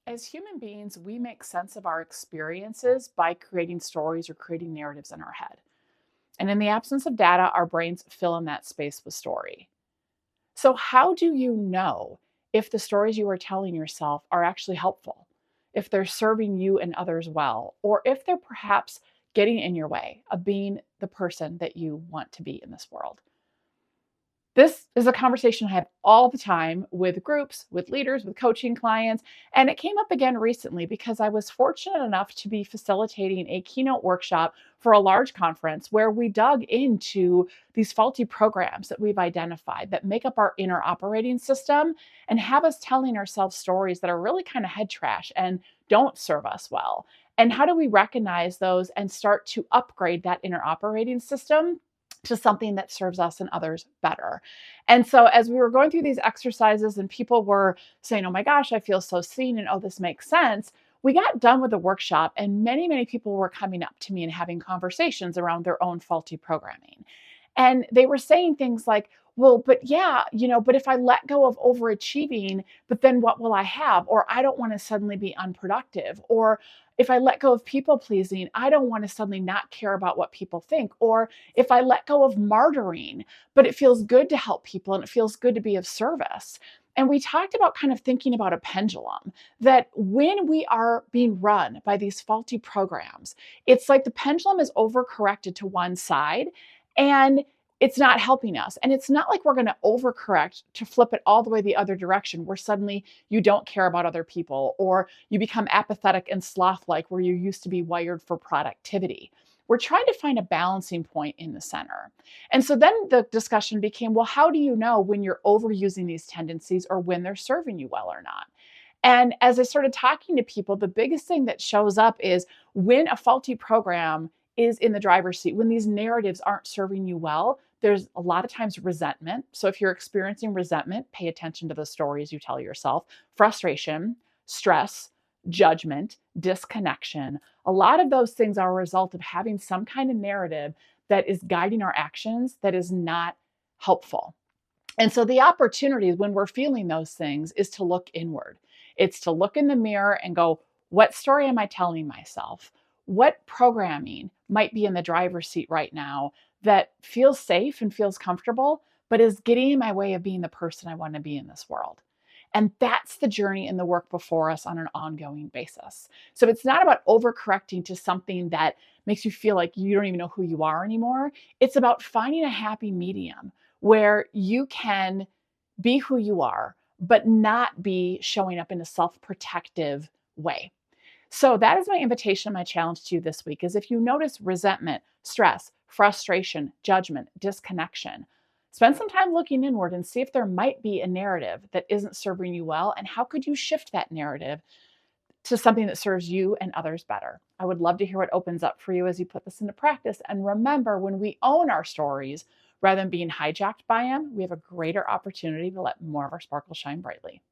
As human beings, we make sense of our experiences by creating stories or creating narratives in our head. And in the absence of data, our brains fill in that space with story. So, how do you know if the stories you are telling yourself are actually helpful, if they're serving you and others well, or if they're perhaps getting in your way of being the person that you want to be in this world? This is a conversation I have all the time with groups, with leaders, with coaching clients. And it came up again recently because I was fortunate enough to be facilitating a keynote workshop for a large conference where we dug into these faulty programs that we've identified that make up our inner operating system and have us telling ourselves stories that are really kind of head trash and don't serve us well. And how do we recognize those and start to upgrade that inner operating system to something that serves us and others better? And so, as we were going through these exercises and people were saying, "Oh my gosh, I feel so seen," and "Oh, this makes sense," we got done with the workshop, and many people were coming up to me and having conversations around their own faulty programming. And they were saying things like, "Well, but yeah, but if I let go of overachieving, but then what will I have? Or I don't want to suddenly be unproductive. Or if I let go of people pleasing, I don't want to suddenly not care about what people think. Or if I let go of martyring, but it feels good to help people and it feels good to be of service." And we talked about kind of thinking about a pendulum, that when we are being run by these faulty programs, it's like the pendulum is overcorrected to one side and it's not helping us. And it's not like we're going to overcorrect to flip it all the way the other direction, where suddenly you don't care about other people or you become apathetic and sloth like, where you used to be wired for productivity. We're trying to find a balancing point in the center. And so then the discussion became, well, how do you know when you're overusing these tendencies or when they're serving you well or not? And as I started talking to people, the biggest thing that shows up is when a faulty program is in the driver's seat, when these narratives aren't serving you well, there's a lot of times resentment. So if you're experiencing resentment, pay attention to the stories you tell yourself. Frustration, stress, judgment, disconnection. A lot of those things are a result of having some kind of narrative that is guiding our actions that is not helpful. And so the opportunity when we're feeling those things is to look inward. It's to look in the mirror and go, what story am I telling myself? What programming might be in the driver's seat right now that feels safe and feels comfortable, but is getting in my way of being the person I want to be in this world? And that's the journey and the work before us on an ongoing basis. So it's not about overcorrecting to something that makes you feel like you don't even know who you are anymore. It's about finding a happy medium where you can be who you are, but not be showing up in a self protective way. So that is my invitation, my challenge to you this week is if you notice resentment, stress, frustration, judgment, disconnection, spend some time looking inward and see if there might be a narrative that isn't serving you well and how could you shift that narrative to something that serves you and others better. I would love to hear what opens up for you as you put this into practice. And remember, when we own our stories rather than being hijacked by them, we have a greater opportunity to let more of our sparkle shine brightly.